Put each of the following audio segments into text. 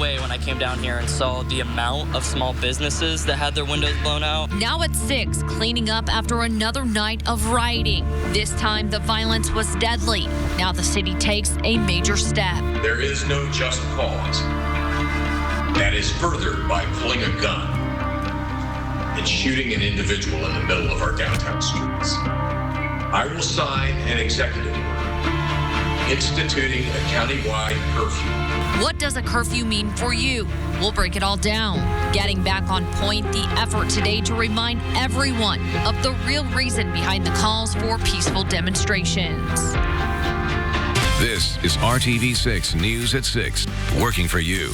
away when I came down here and saw the amount of small businesses that had their windows blown out. Now at 6, cleaning up after another night of rioting. This time, the violence was deadly. Now the city takes a major step. There is no just cause that is furthered by pulling a gun and shooting an individual in the middle of our downtown streets. I will sign an executive order instituting a countywide curfew. What does a curfew mean for you? We'll break it all down. Getting back on point, the effort today to remind everyone of the real reason behind the calls for peaceful demonstrations. This is RTV6 News at 6, working for you.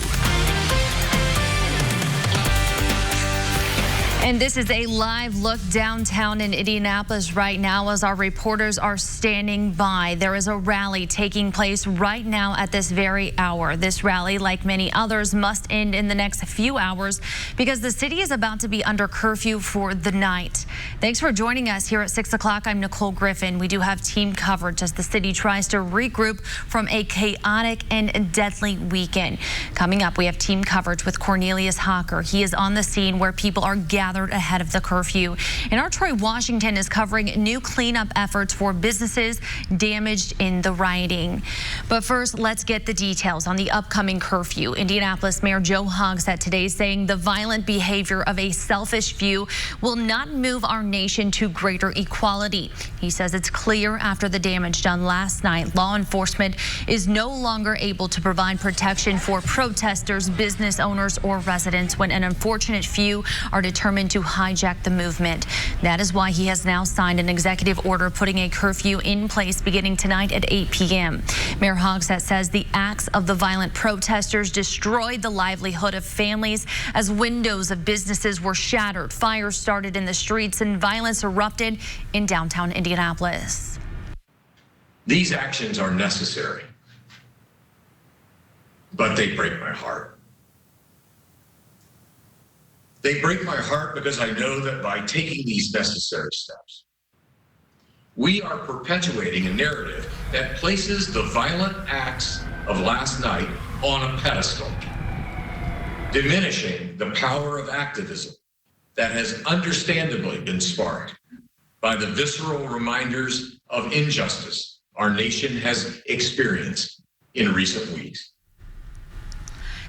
And this is a live look downtown in Indianapolis right now as our reporters are standing by. There is a rally taking place right now at this very hour. This rally, like many others, must end in the next few hours because the city is about to be under curfew for the night. Thanks for joining us here at 6 o'clock. I'm Nicole Griffin. We do have team coverage as the city tries to regroup from a chaotic and deadly weekend. Coming up, we have team coverage with Cornelius Hocker. He is on the scene where people are gathered ahead of the curfew. And our Troy Washington is covering new cleanup efforts for businesses damaged in the rioting. But first, let's get the details on the upcoming curfew. Indianapolis Mayor Joe Hogsett today saying the violent behavior of a selfish few will not move our nation to greater equality. He says it's clear after the damage done last night, law enforcement is no longer able to provide protection for protesters, business owners, or residents when an unfortunate few are determined to hijack the movement. That is why he has now signed an executive order putting a curfew in place beginning tonight at 8 p.m. Mayor Hogsett says the acts of the violent protesters destroyed the livelihood of families as windows of businesses were shattered, fires started in the streets, and violence erupted in downtown Indianapolis. These actions are necessary, but they break my heart. They break my heart because I know that by taking these necessary steps, we are perpetuating a narrative that places the violent acts of last night on a pedestal, diminishing the power of activism that has understandably been sparked by the visceral reminders of injustice our nation has experienced in recent weeks.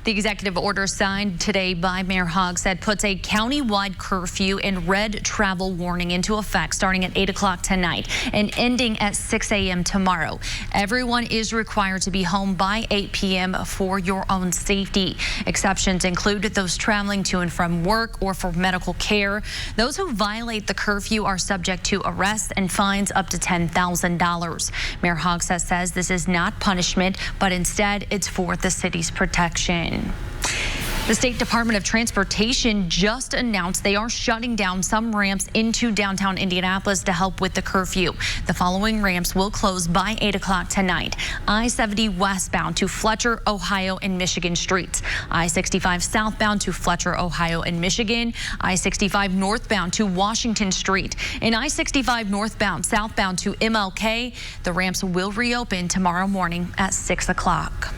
The executive order signed today by Mayor Hogsett puts a countywide curfew and red travel warning into effect starting at 8 o'clock tonight and ending at 6 a.m. tomorrow. Everyone is required to be home by 8 p.m. for your own safety. Exceptions include those traveling to and from work or for medical care. Those who violate the curfew are subject to arrests and fines up to $10,000. Mayor Hogsett says this is not punishment, but instead it's for the city's protection. The State Department of Transportation just announced they are shutting down some ramps into downtown Indianapolis to help with the curfew. The following ramps will close by 8 o'clock tonight. I-70 westbound to Fletcher, Ohio and Michigan streets. I-65 southbound to Fletcher, Ohio and Michigan. I-65 northbound to Washington Street. And I-65 northbound southbound to MLK. The ramps will reopen tomorrow morning at 6 o'clock.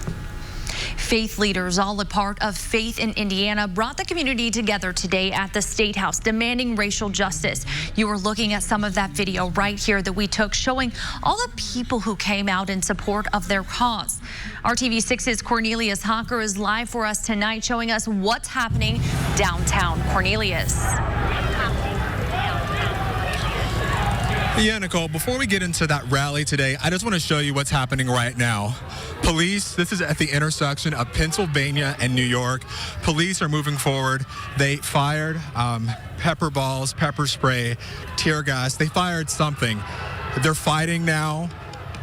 Faith leaders, all a part of Faith in Indiana, brought the community together today at the State House demanding racial justice. You are looking at some of that video right here that we took showing all the people who came out in support of their cause. RTV6's Cornelius Hocker is live for us tonight showing us what's happening downtown. Cornelius. Yeah, Nicole, before we get into that rally today, I just want to show you what's happening right now. Police, this is at the intersection of Pennsylvania and New York. Police are moving forward. They fired pepper balls, pepper spray, tear gas. They fired something. They're fighting now.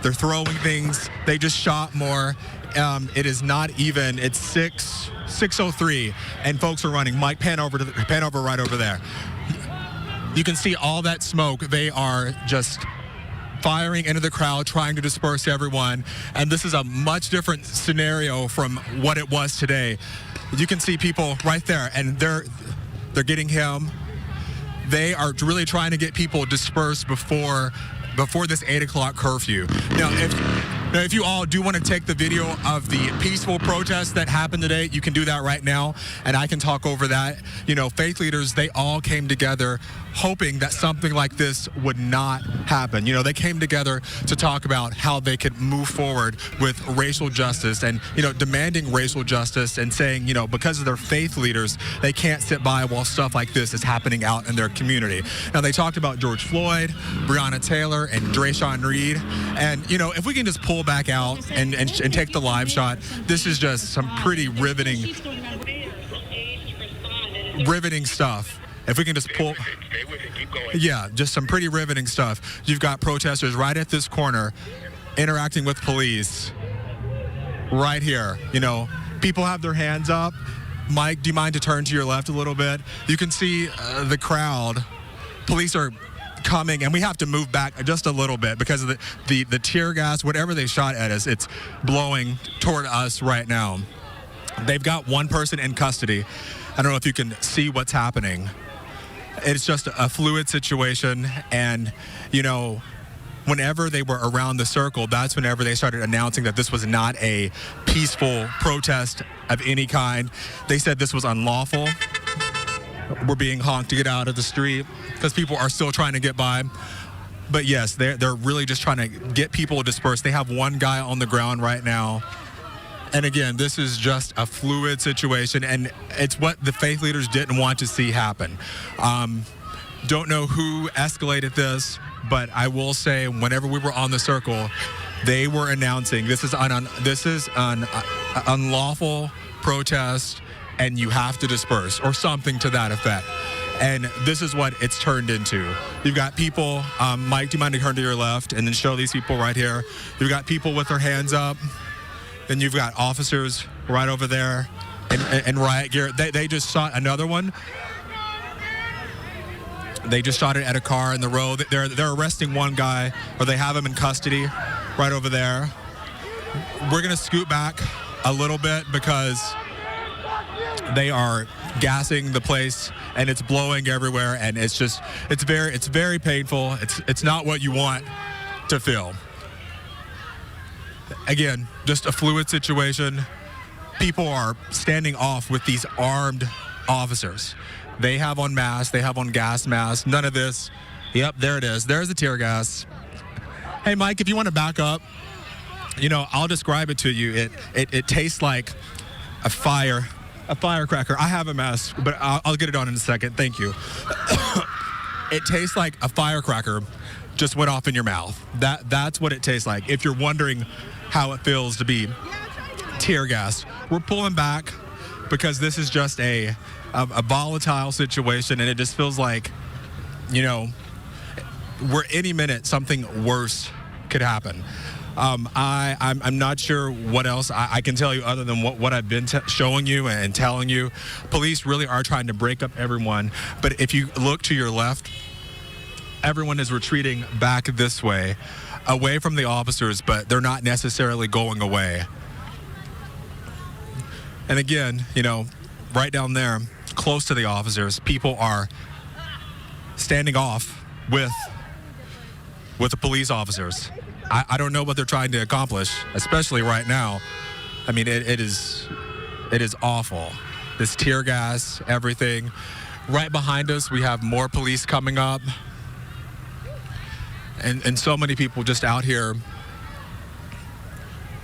They're throwing things. They just shot more. It is not even. It's 6:03, and folks are running. Mike, pan over right over there. You can see all that smoke. They are just firing into the crowd, trying to disperse everyone. And this is a much different scenario from what it was today. You can see people right there, and they're getting him. They are really trying to get people dispersed before this 8 o'clock curfew. Now, Now, if you all do want to take the video of the peaceful protest that happened today, you can do that right now, and I can talk over that. You know, faith leaders, they all came together hoping that something like this would not happen. You know, they came together to talk about how they could move forward with racial justice and, you know, demanding racial justice and saying, you know, because of their faith leaders, they can't sit by while stuff like this is happening out in their community. Now, they talked about George Floyd, Breonna Taylor, and Drayshawn Reed. And, you know, if we can just pull back out and take the live shot, this is just some pretty riveting stuff. If we can just pull, yeah, just some pretty riveting stuff. You've got protesters right at this corner interacting with police right here. You know, people have their hands up. Mike, do you mind to turn to your left a little bit? You can see the crowd. Police are coming, and we have to move back just a little bit because of the tear gas, whatever they shot at us, it's blowing toward us right now. They've got one person in custody. I don't know if you can see what's happening. It's just a fluid situation, and, you know, whenever they were around the circle, that's whenever they started announcing that this was not a peaceful protest of any kind. They said this was unlawful. We're being honked to get out of the street because people are still trying to get by. But yes, they're really just trying to get people dispersed. They have one guy on the ground right now. And again, this is just a fluid situation, and it's what the faith leaders didn't want to see happen. Don't know who escalated this, but I will say whenever we were on the circle, they were announcing this is an unlawful protest, and you have to disperse, or something to that effect. And this is what it's turned into. You've got people, Mike, do you mind to turn to your left and then show these people right here? You've got people with their hands up. Then you've got officers right over there in riot gear. They just shot another one. They just shot it at a car in the road. They're arresting one guy, or they have him in custody right over there. We're going to scoot back a little bit because they are gassing the place and it's blowing everywhere, and it's very painful. It's not what you want to feel. Again, just a fluid situation. People are standing off with these armed officers. They have on masks, they have on gas masks, none of this. Yep, there it is. There's the tear gas. Hey, Mike, if you want to back up, you know, I'll describe it to you. It tastes like a firecracker. I have a mask, but I'll get it on in a second. Thank you. It tastes like a firecracker just went off in your mouth. That's what it tastes like. If you're wondering how it feels to be tear gas, we're pulling back because this is just a volatile situation, and it just feels like, you know, we're any minute something worse could happen. I'm not sure what else I can tell you other than what I've been showing you and telling you. Police really are trying to break up everyone, but if you look to your left, everyone is retreating back this way, away from the officers, but they're not necessarily going away. And again, you know, right down there, close to the officers, people are standing off with the police officers. I don't know what they're trying to accomplish, especially right now. I mean, it is awful. This tear gas, everything. Right behind us, we have more police coming up. And so many people just out here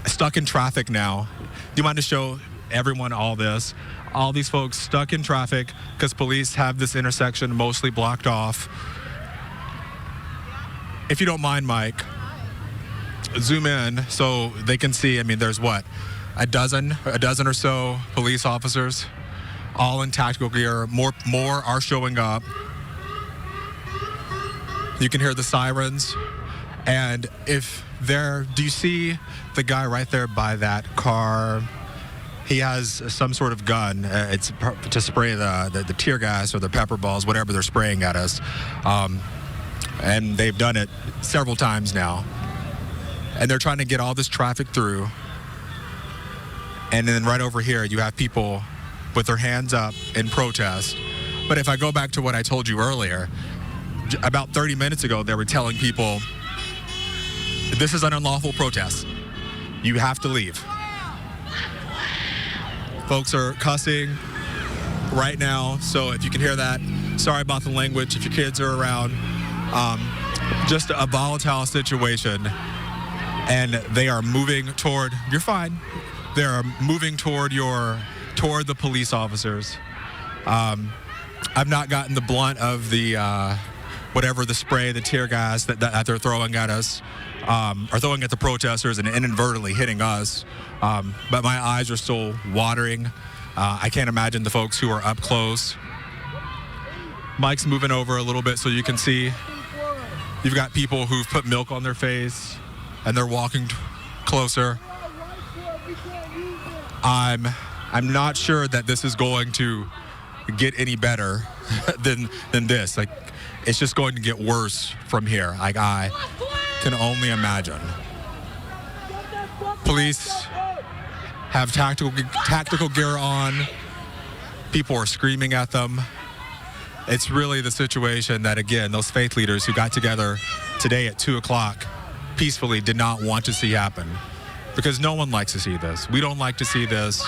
stuck in traffic now. Do you mind to show everyone all this? All these folks stuck in traffic because police have this intersection mostly blocked off. If you don't mind, Mike, zoom in so they can see. I mean, there's what, a dozen or so police officers, all in tactical gear. More are showing up. You can hear the sirens. And do you see the guy right there by that car? He has some sort of gun. It's to spray the tear gas or the pepper balls, whatever they're spraying at us. And they've done it several times now. And they're trying to get all this traffic through. And then right over here, you have people with their hands up in protest. But if I go back to what I told you earlier, about 30 minutes ago, they were telling people this is an unlawful protest. you have to leave. Folks are cussing right now, so if you can hear that, sorry about the language. If your kids are around, just a volatile situation, and they are moving toward. You're fine. They are moving toward the police officers. I've not gotten the blunt of the whatever the spray, the tear gas that they're throwing at us, or throwing at the protesters and inadvertently hitting us. But my eyes are still watering. I can't imagine the folks who are up close. Mike's moving over a little bit so you can see. You've got people who've put milk on their face and they're walking closer. I'm not sure that this is going to get any better than this. Like, it's just going to get worse from here. Like, I can only imagine. Police have tactical gear on. People are screaming at them. It's really the situation that, again, those faith leaders who got together today at 2 o'clock peacefully did not want to see happen, because no one likes to see this. We don't like to see this.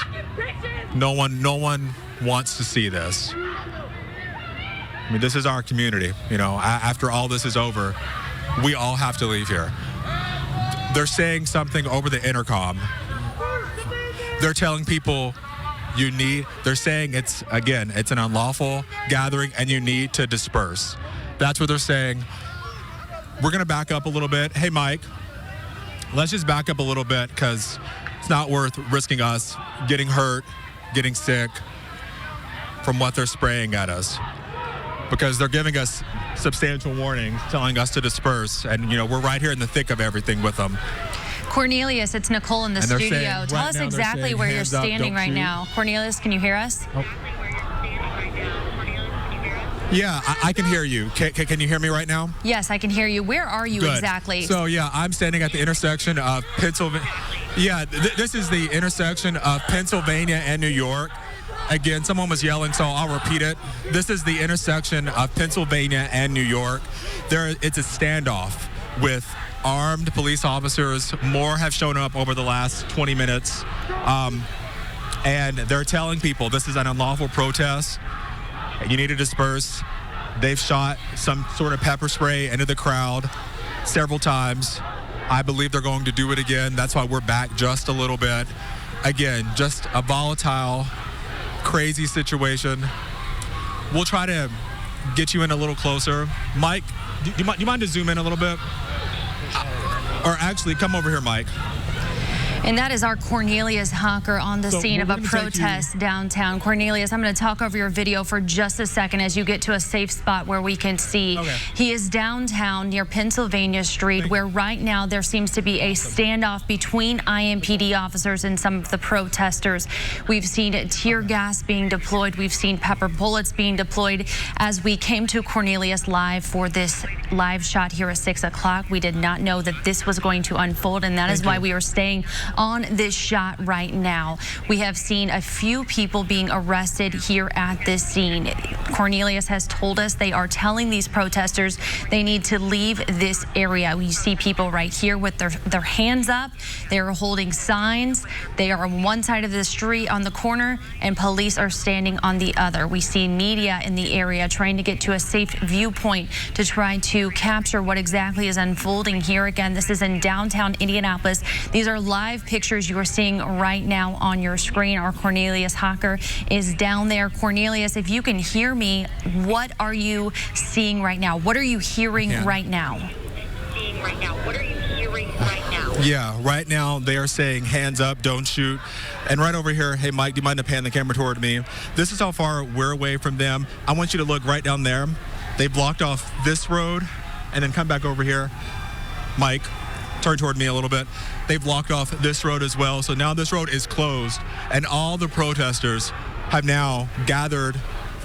No one wants to see this. I mean, this is our community. You know, after all this is over, we all have to leave here. They're saying something over the intercom. They're telling people they're saying it's an unlawful gathering and you need to disperse. That's what they're saying. We're going to back up a little bit. Hey, Mike, let's just back up a little bit, because it's not worth risking us getting hurt, getting sick from what they're spraying at us, because they're giving us substantial warnings, telling us to disperse. And, you know, we're right here in the thick of everything with them. Cornelius, it's Nicole in the studio. Saying, Tell us exactly where you're standing right now. Cornelius, can you hear us? Oh. Yeah, I can hear you. Can you hear me right now? Yes, I can hear you. Where are you exactly? So, yeah, I'm standing at the intersection of Pennsylvania. Yeah, this is the intersection of Pennsylvania and New York. Again, someone was yelling, so I'll repeat it. This is the intersection of Pennsylvania and New York. It's a standoff with armed police officers. More have shown up over the last 20 minutes. And they're telling people this is an unlawful protest. You need to disperse. They've shot some sort of pepper spray into the crowd several times. I believe they're going to do it again. That's why we're back just a little bit. Again, just a volatile, crazy situation. We'll try to get you in a little closer. Mike, do you mind to zoom in a little bit? Or actually, come over here, Mike. And that is our Cornelius Hawker on the scene of a protest downtown. Cornelius, I'm going to talk over your video for just a second as you get to a safe spot where we can see. Okay. He is downtown near Pennsylvania Street, where right now there seems to be a standoff between IMPD officers and some of the protesters. We've seen tear gas being deployed. We've seen pepper bullets being deployed. As we came to Cornelius live for this live shot here at 6 o'clock, we did not know that this was going to unfold, and that is why we are staying on this shot right now. We have seen a few people being arrested here at this scene. Cornelius has told us they are telling these protesters they need to leave this area. We see people right here with their hands up. They are holding signs. They are on one side of the street on the corner, and police are standing on the other. We see media in the area trying to get to a safe viewpoint to try to capture what exactly is unfolding here. Again, this is in downtown Indianapolis. These are live pictures you are seeing right now on your screen. Our Cornelius Hawker is down there. Cornelius, if you can hear me, what are you seeing right now? What are you hearing right now? Yeah, right now they are saying hands up, don't shoot. And right over here, hey Mike, do you mind to pan the camera toward me? This is how far we're away from them. I want you to look right down there. They blocked off this road, and then come back over here. Mike, turn toward me a little bit. They've blocked off this road as well. So now this road is closed, and all the protesters have now gathered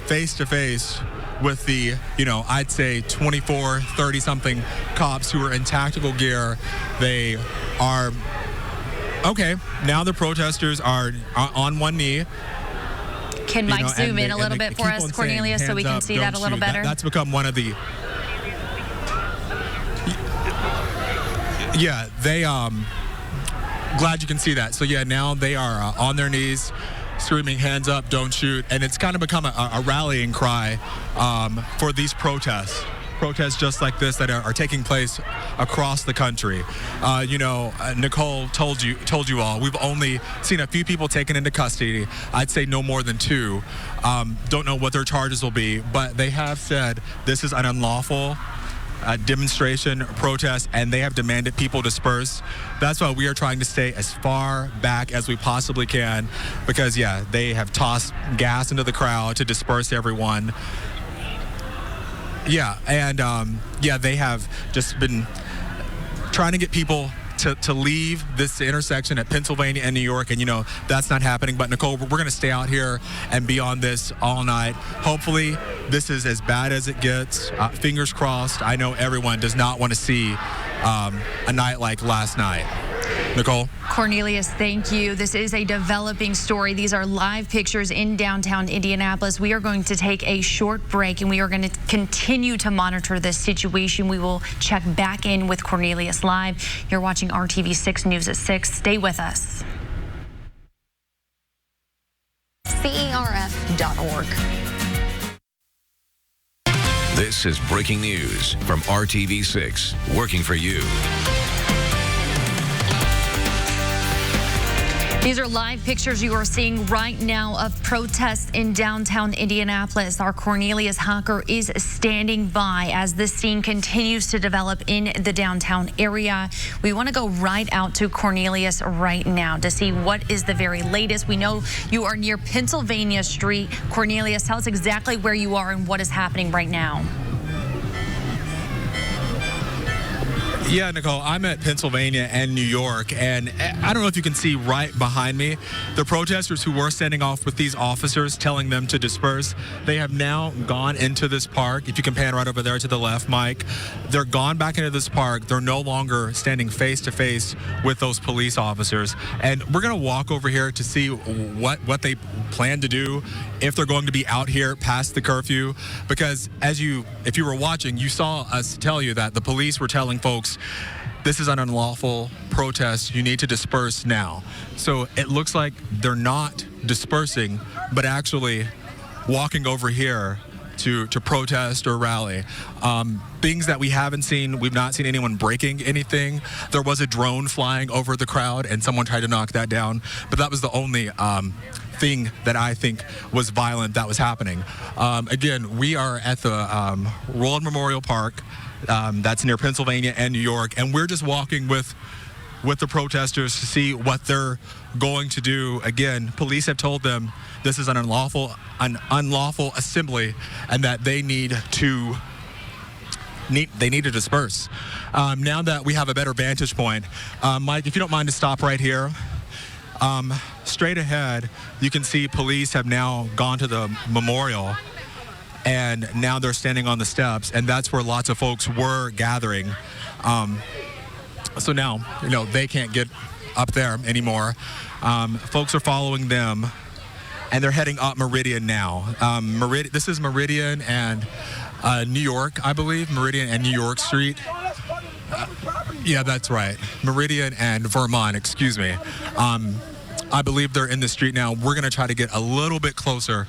face to face with the, I'd say 24, 30 something cops who are in tactical gear. They are, okay, now the protesters are on one knee. Can Mike zoom in a little bit for us, Cornelius, so we can see that a little better? That's become one of the, Glad you can see that. So yeah, now they are on their knees, screaming, hands up, don't shoot. And it's kind of become a rallying cry for these protests just like this that are taking place across the country. Nicole told you all, we've only seen a few people taken into custody. I'd say no more than 2. Don't know what their charges will be, but they have said this is an unlawful demonstration, protest, and they have demanded people disperse. That's why we are trying to stay as far back as we possibly can, because yeah, they have tossed gas into the crowd to disperse everyone. Yeah, and they have just been trying to get people to leave this intersection at Pennsylvania and New York, and that's not happening. But Nicole, we're going to stay out here and be on this all night. Hopefully this is as bad as it gets. Fingers crossed. I know everyone does not want to see a night like last night. Nicole? Cornelius, thank you. This is a developing story. These are live pictures in downtown Indianapolis. We are going to take a short break, and we are going to continue to monitor this situation. We will check back in with Cornelius live. You're watching RTV6 News at 6. Stay with us. CERF.org. This is breaking news from RTV6, working for you. These are live pictures you are seeing right now of protests in downtown Indianapolis. Our Cornelius Hocker is standing by as this scene continues to develop in the downtown area. We want to go right out to Cornelius right now to see what is the very latest. We know you are near Pennsylvania Street. Cornelius, tell us exactly where you are and what is happening right now. Yeah, Nicole, I'm at Pennsylvania and New York, and I don't know if you can see right behind me, the protesters who were standing off with these officers telling them to disperse, they have now gone into this park. If you can pan right over there to the left, Mike, they're gone back into this park. They're no longer standing face to face with those police officers. And we're going to walk over here to see what they plan to do, if they're going to be out here past the curfew, because if you were watching, you saw us tell you that the police were telling folks, this is an unlawful protest. You need to disperse now. So it looks like they're not dispersing, but actually walking over here to protest or rally. Things that we haven't seen, we've not seen anyone breaking anything. There was a drone flying over the crowd and someone tried to knock that down, but that was the only thing that I think was violent that was happening. Again, we are at the Roland Memorial Park. That's near Pennsylvania and New York, and we're just walking with the protesters to see what they're going to do. Again, police have told them this is an unlawful assembly, and that they need to disperse. Now that we have a better vantage point, Mike, if you don't mind to stop right here. Straight ahead, you can see police have now gone to the memorial, and now they're standing on the steps, and that's where lots of folks were gathering. So now, they can't get up there anymore. Folks are following them, and they're heading up Meridian now. This is Meridian and New York, I believe. Meridian and New York Street. Yeah, that's right. Meridian and Vermont, excuse me. I believe they're in the street now. We're going to try to get a little bit closer.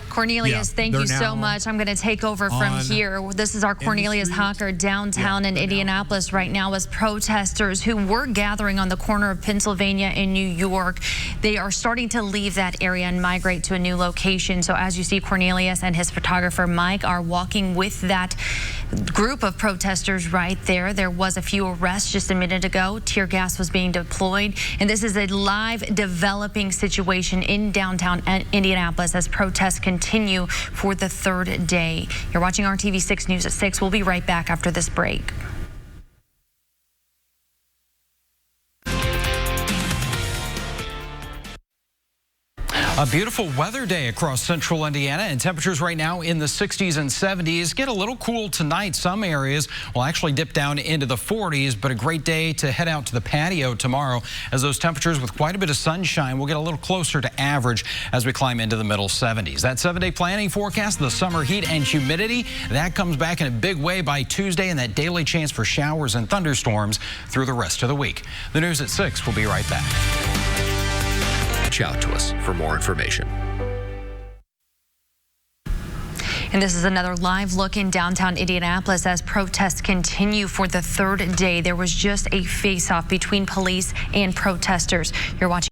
Cornelius, thank you so much. I'm going to take over from here. This is our Cornelius Hocker downtown in Indianapolis right now as protesters who were gathering on the corner of Pennsylvania and New York. They are starting to leave that area and migrate to a new location. So as you see, Cornelius and his photographer Mike are walking with that group of protesters right there. There was a few arrests just a minute ago. Tear gas was being deployed. And this is a live developing situation in downtown Indianapolis as protests continue for the third day. You're watching RTV6 News at 6. We'll be right back after this break. A beautiful weather day across central Indiana, and temperatures right now in the 60s and 70s. Get a little cool tonight. Some areas will actually dip down into the 40s, but a great day to head out to the patio tomorrow, as those temperatures with quite a bit of sunshine will get a little closer to average as we climb into the middle 70s. That 7-day planning forecast, the summer heat and humidity, that comes back in a big way by Tuesday, and that daily chance for showers and thunderstorms through the rest of the week. The news at 6 will be right back. Reach out to us for more information. And this is another live look in downtown Indianapolis as protests continue for the third day. There was just a face-off between police and protesters. You're watching